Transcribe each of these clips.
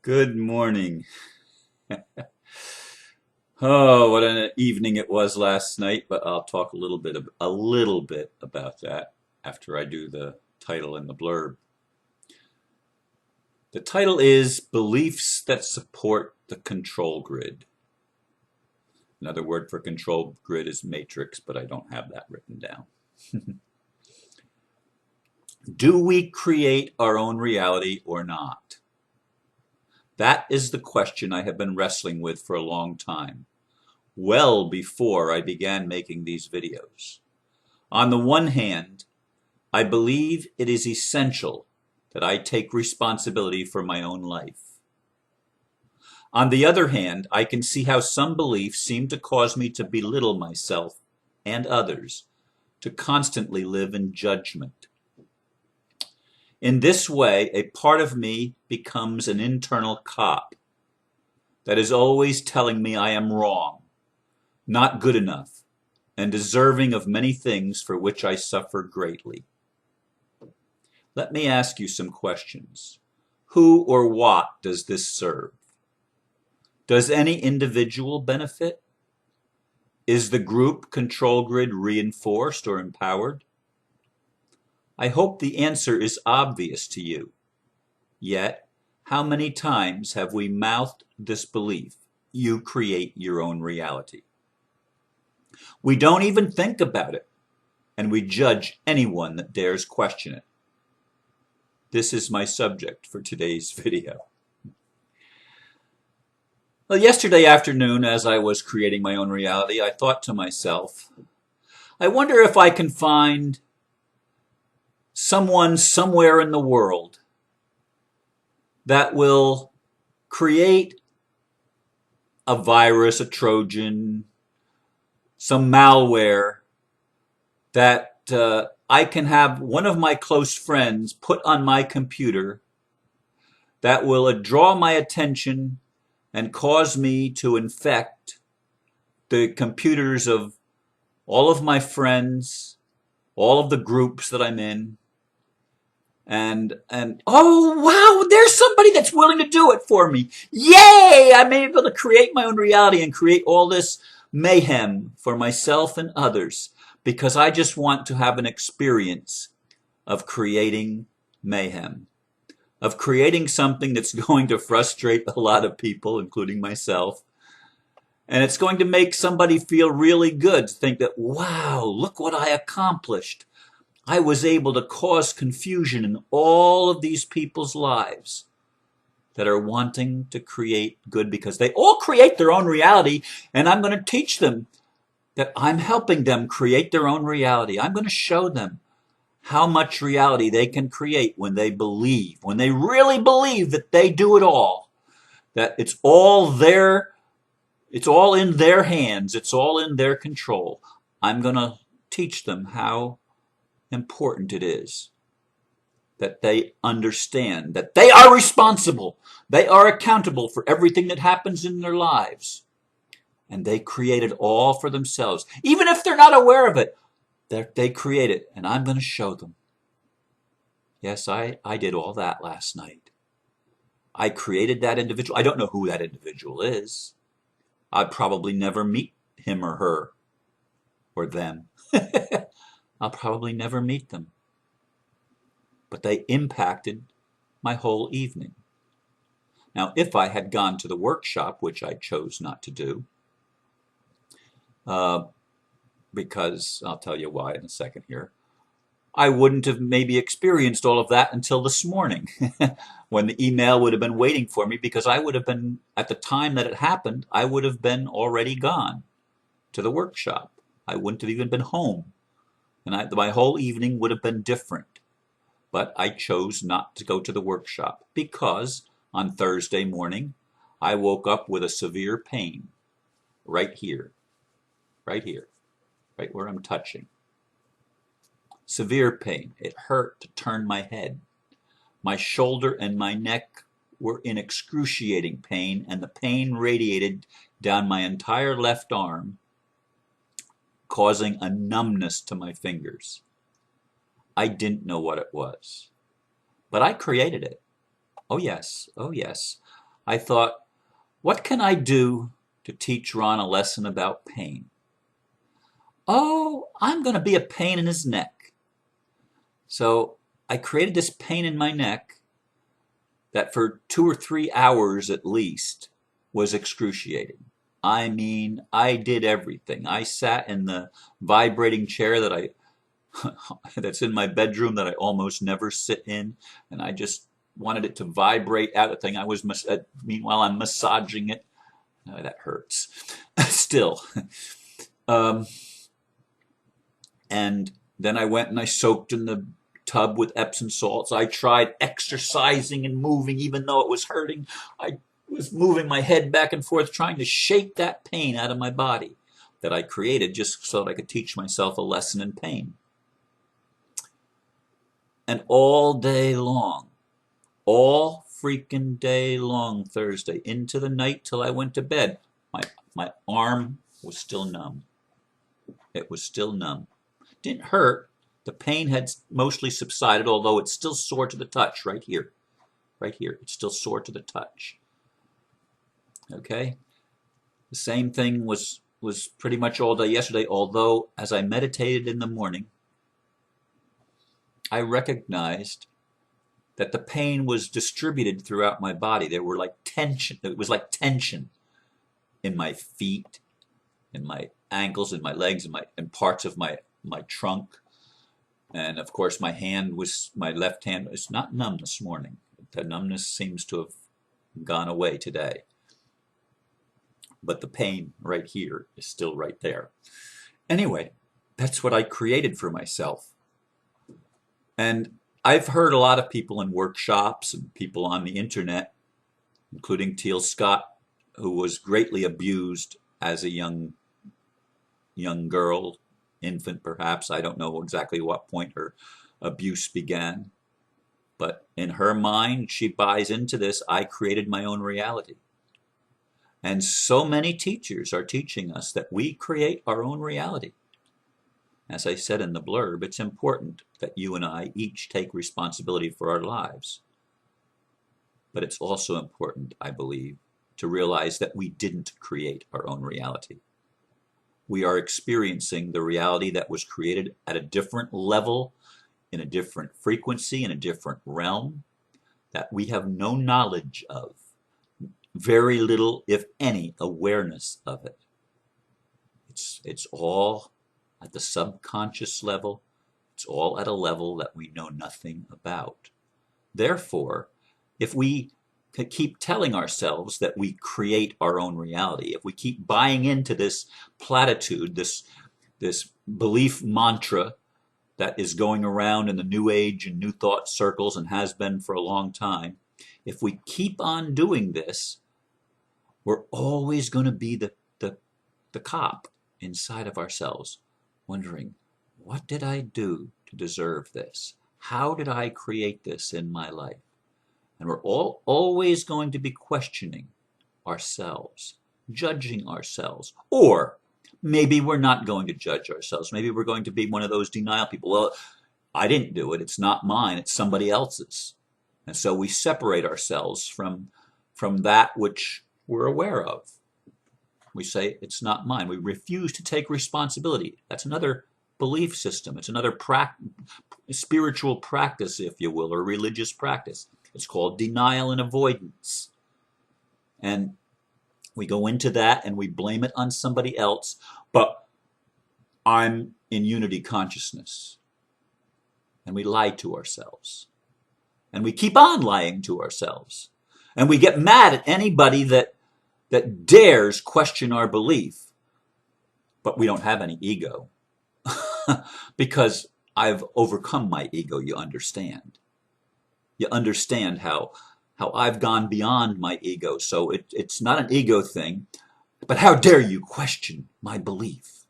Good morning. Oh, what an evening it was last night, but I'll talk a little bit about that after I do the title and the blurb. The title is Beliefs That Support the Control Grid. Another word for control grid is matrix, but I don't have that written down. Do we create our own reality or not? That is the question I have been wrestling with for a long time, well before I began making these videos. On the one hand, I believe it is essential that I take responsibility for my own life. On the other hand, I can see how some beliefs seem to cause me to belittle myself and others, to constantly live in judgment. In this way, a part of me becomes an internal cop that is always telling me I am wrong, not good enough, and deserving of many things for which I suffer greatly. Let me ask you some questions. Who or what does this serve? Does any individual benefit? Is the group control grid reinforced or empowered? I hope the answer is obvious to you. Yet, how many times have we mouthed this belief, you create your own reality? We don't even think about it, and we judge anyone that dares question it. This is my subject for today's video. Well, yesterday afternoon, as I was creating my own reality, I thought to myself, I wonder if I can find someone somewhere in the world that will create a virus, a Trojan, some malware that I can have one of my close friends put on my computer that will draw my attention and cause me to infect the computers of all of my friends, all of the groups that I'm in, and oh wow, there's somebody that's willing to do it for me. Yay! I'm able to create my own reality and create all this mayhem for myself and others because I just want to have an experience of creating mayhem, of creating something that's going to frustrate a lot of people, including myself. And it's going to make somebody feel really good to think that, wow, look what I accomplished. I was able to cause confusion in all of these people's lives that are wanting to create good because they all create their own reality, and I'm going to teach them that I'm helping them create their own reality. I'm going to show them how much reality they can create when they believe, when they really believe that they do it all, that it's all in their hands, it's all in their control. I'm going to teach them how important it is that they understand that they are responsible. They are accountable for everything that happens in their lives. And they create it all for themselves. Even if they're not aware of it, they create it. And I'm going to show them. Yes, I did all that last night. I created that individual. I don't know who that individual is. I'd probably never meet him or her or them. I'll probably never meet them. But they impacted my whole evening. Now, if I had gone to the workshop, which I chose not to do, because I'll tell you why in a second here, I wouldn't have maybe experienced all of that until this morning when the email would have been waiting for me because I would have been, at the time that it happened, I would have been already gone to the workshop. I wouldn't have even been home. And my whole evening would have been different. But I chose not to go to the workshop because on Thursday morning, I woke up with a severe pain right here, right where I'm touching. Severe pain. It hurt to turn my head. My shoulder and my neck were in excruciating pain, and the pain radiated down my entire left arm, causing a numbness to my fingers. I didn't know what it was. but I created it. Oh yes, oh yes. I thought, what can I do to teach Ron a lesson about pain? Oh, I'm going to be a pain in his neck. So I created this pain in my neck that for 2 or 3 hours at least was excruciating. I mean, I did everything. I sat in the vibrating chair that I that's in my bedroom that I almost never sit in, and I just wanted it to vibrate out the thing. Meanwhile I'm massaging it. Oh, that hurts. Still. Um, and then I went and I soaked in the tub with Epsom salts. I tried exercising and moving even though it was hurting. I was moving my head back and forth trying to shake that pain out of my body that I created just so that I could teach myself a lesson in pain. And all day long, all freaking day long Thursday, into the night till I went to bed, my arm was still numb. It was still numb. Didn't hurt. The pain had mostly subsided, although it's still sore to the touch right here. Right here. It's still sore to the touch. Okay? The same thing was pretty much all day yesterday, although as I meditated in the morning, I recognized that the pain was distributed throughout my body. There were like tension. It was like tension in my feet, in my ankles, in my legs, in parts of my trunk. And of course, my left hand was not numb this morning. The numbness seems to have gone away today. But the pain right here is still right there. Anyway, that's what I created for myself. And I've heard a lot of people in workshops and people on the internet, including Teal Scott, who was greatly abused as a young girl, infant perhaps. I don't know exactly what point her abuse began. But in her mind, she buys into this, I created my own reality. And so many teachers are teaching us that we create our own reality. As I said in the blurb, it's important that you and I each take responsibility for our lives. But it's also important, I believe, to realize that we didn't create our own reality. We are experiencing the reality that was created at a different level, in a different frequency, in a different realm, that we have no knowledge of, very little, if any, awareness of it. It's all at the subconscious level. It's all at a level that we know nothing about. Therefore, if we keep telling ourselves that we create our own reality, if we keep buying into this platitude, this belief mantra that is going around in the New Age and New Thought circles and has been for a long time, if we keep on doing this, we're always going to be the cop inside of ourselves, wondering, what did I do to deserve this? How did I create this in my life? And we're always going to be questioning ourselves, judging ourselves. Or maybe we're not going to judge ourselves. Maybe we're going to be one of those denial people. Well, I didn't do it. It's not mine. It's somebody else's. And so we separate ourselves from that which we're aware of. We say, it's not mine. We refuse to take responsibility. That's another belief system. It's another spiritual practice, if you will, or religious practice. It's called denial and avoidance. And we go into that and we blame it on somebody else, but I'm in unity consciousness. And we lie to ourselves. And we keep on lying to ourselves. And we get mad at anybody that dares question our belief. But we don't have any ego. Because I've overcome my ego, you understand. You understand how I've gone beyond my ego. So it's not an ego thing. But how dare you question my belief?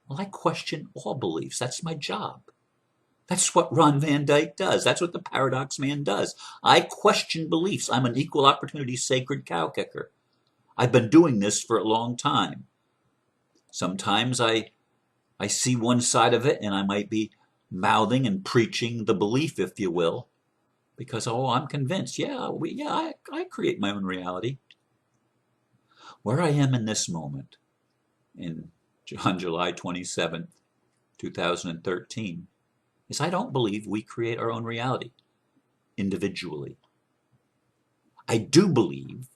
Well, I question all beliefs. That's my job. That's what Ron Van Dyke does. That's what the Paradox Man does. I question beliefs. I'm an equal opportunity sacred cow kicker. I've been doing this for a long time. Sometimes I see one side of it and I might be mouthing and preaching the belief, if you will. because, oh, I'm convinced, I create my own reality. Where I am in this moment, on July 27th, 2013, is I don't believe we create our own reality individually. I do believe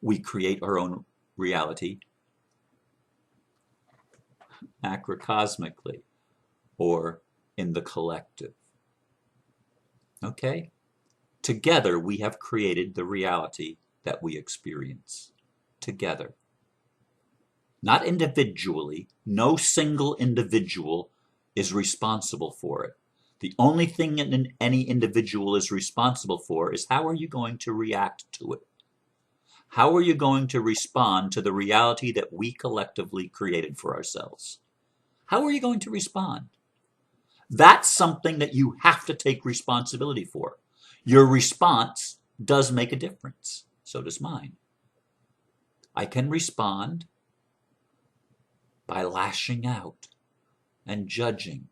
we create our own reality macrocosmically, or in the collective. Okay? Together we have created the reality that we experience. Together. Not individually. No single individual is responsible for it. The only thing any individual is responsible for is how are you going to react to it? How are you going to respond to the reality that we collectively created for ourselves? How are you going to respond? That's something that you have to take responsibility for. Your response does make a difference. So does mine. I can respond by lashing out and judging.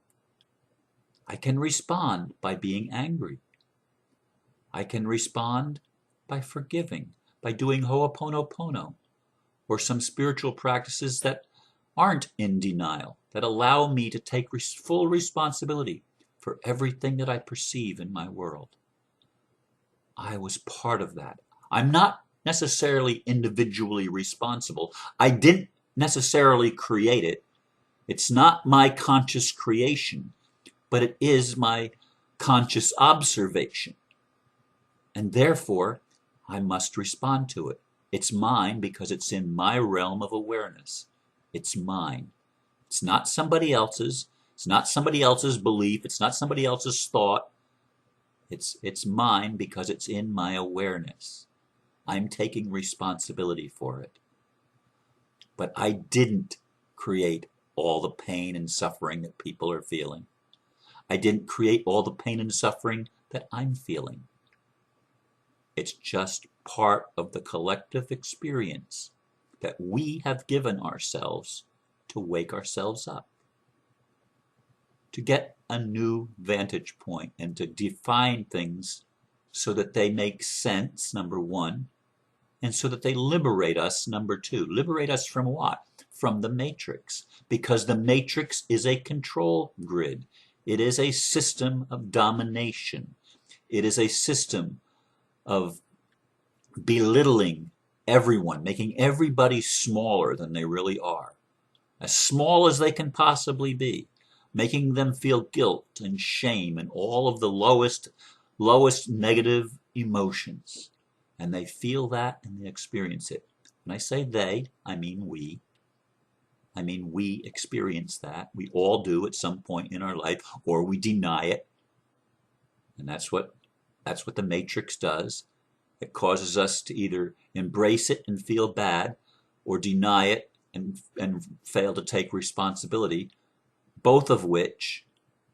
I can respond by being angry. I can respond by forgiving, by doing ho'oponopono, or some spiritual practices that aren't in denial, that allow me to take full responsibility for everything that I perceive in my world. I was part of that. I'm not necessarily individually responsible. I didn't necessarily create it. It's not my conscious creation, but it is my conscious observation. And therefore, I must respond to it. It's mine because it's in my realm of awareness. It's mine. It's not somebody else's. It's not somebody else's belief. It's not somebody else's thought. It's mine because it's in my awareness. I'm taking responsibility for it. But I didn't create all the pain and suffering that people are feeling. I didn't create all the pain and suffering that I'm feeling. It's just part of the collective experience that we have given ourselves to wake ourselves up, to get a new vantage point and to define things so that they make sense, number one, and so that they liberate us, number two. Liberate us from what? From the matrix, because the matrix is a control grid. It is a system of domination. It is a system of belittling everyone, making everybody smaller than they really are, as small as they can possibly be, making them feel guilt and shame and all of the lowest negative emotions. And they feel that and they experience it. When I say they, I mean we. I mean we experience that. We all do at some point in our life, or we deny it. And that's what the matrix does. It causes us to either embrace it and feel bad, or deny it and fail to take responsibility, both of which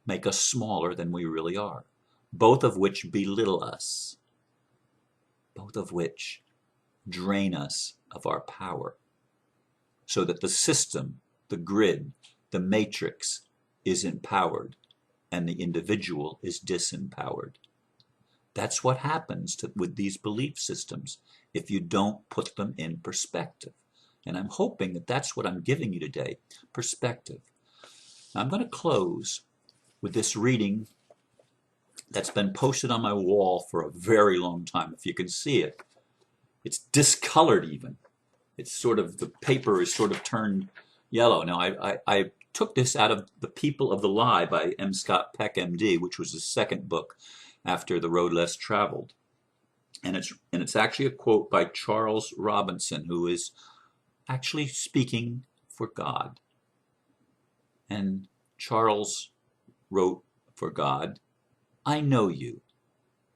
make us smaller than we really are, both of which belittle us, both of which drain us of our power, so that the system, the grid, the matrix is empowered and the individual is disempowered. That's what happens with these belief systems if you don't put them in perspective. And I'm hoping that that's what I'm giving you today, perspective. Now I'm going to close with this reading that's been posted on my wall for a very long time. If you can see it, it's discolored even. It's sort of, the paper is sort of turned yellow. Now I took this out of The People of the Lie by M. Scott Peck, MD, which was his second book after The Road Less Traveled. And it's actually a quote by Charles Robinson, who is actually speaking for God. And Charles wrote for God, "I know you.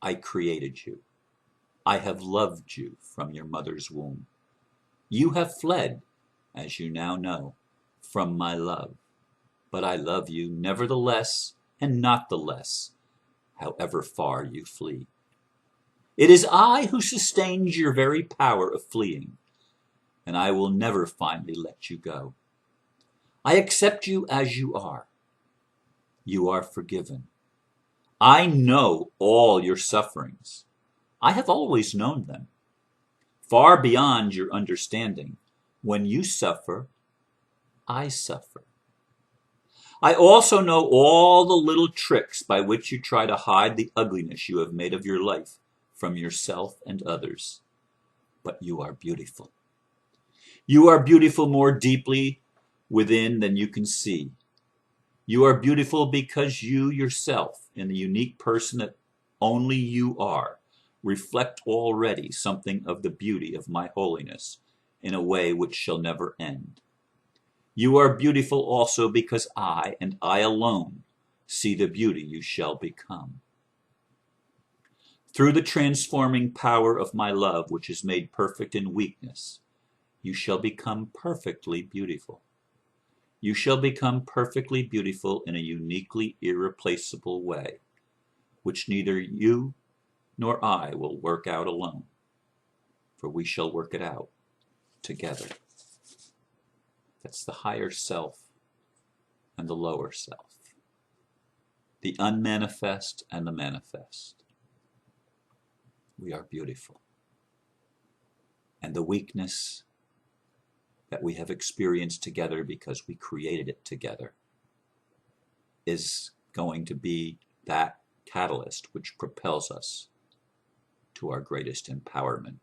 I created you. I have loved you from your mother's womb. You have fled, as you now know, from my love. But I love you nevertheless, and not the less, however far you flee. It is I who sustains your very power of fleeing, and I will never finally let you go. I accept you as you are. You are forgiven. I know all your sufferings. I have always known them, far beyond your understanding. When you suffer, I suffer. I also know all the little tricks by which you try to hide the ugliness you have made of your life from yourself and others. But you are beautiful. You are beautiful more deeply within than you can see. You are beautiful because you yourself, in the unique person that only you are, reflect already something of the beauty of my holiness in a way which shall never end. You are beautiful also because I, and I alone, see the beauty you shall become. Through the transforming power of my love, which is made perfect in weakness, you shall become perfectly beautiful. You shall become perfectly beautiful in a uniquely irreplaceable way, which neither you nor I will work out alone, for we shall work it out together. That's the higher self and the lower self, the unmanifest and the manifest. We are beautiful. And the weakness that we have experienced together because we created it together is going to be that catalyst which propels us to our greatest empowerment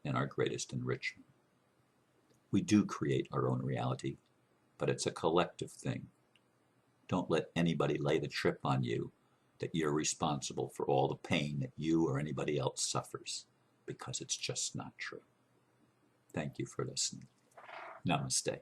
and our greatest enrichment. We do create our own reality, but it's a collective thing. Don't let anybody lay the trip on you that you're responsible for all the pain that you or anybody else suffers, because it's just not true. Thank you for listening. Namaste.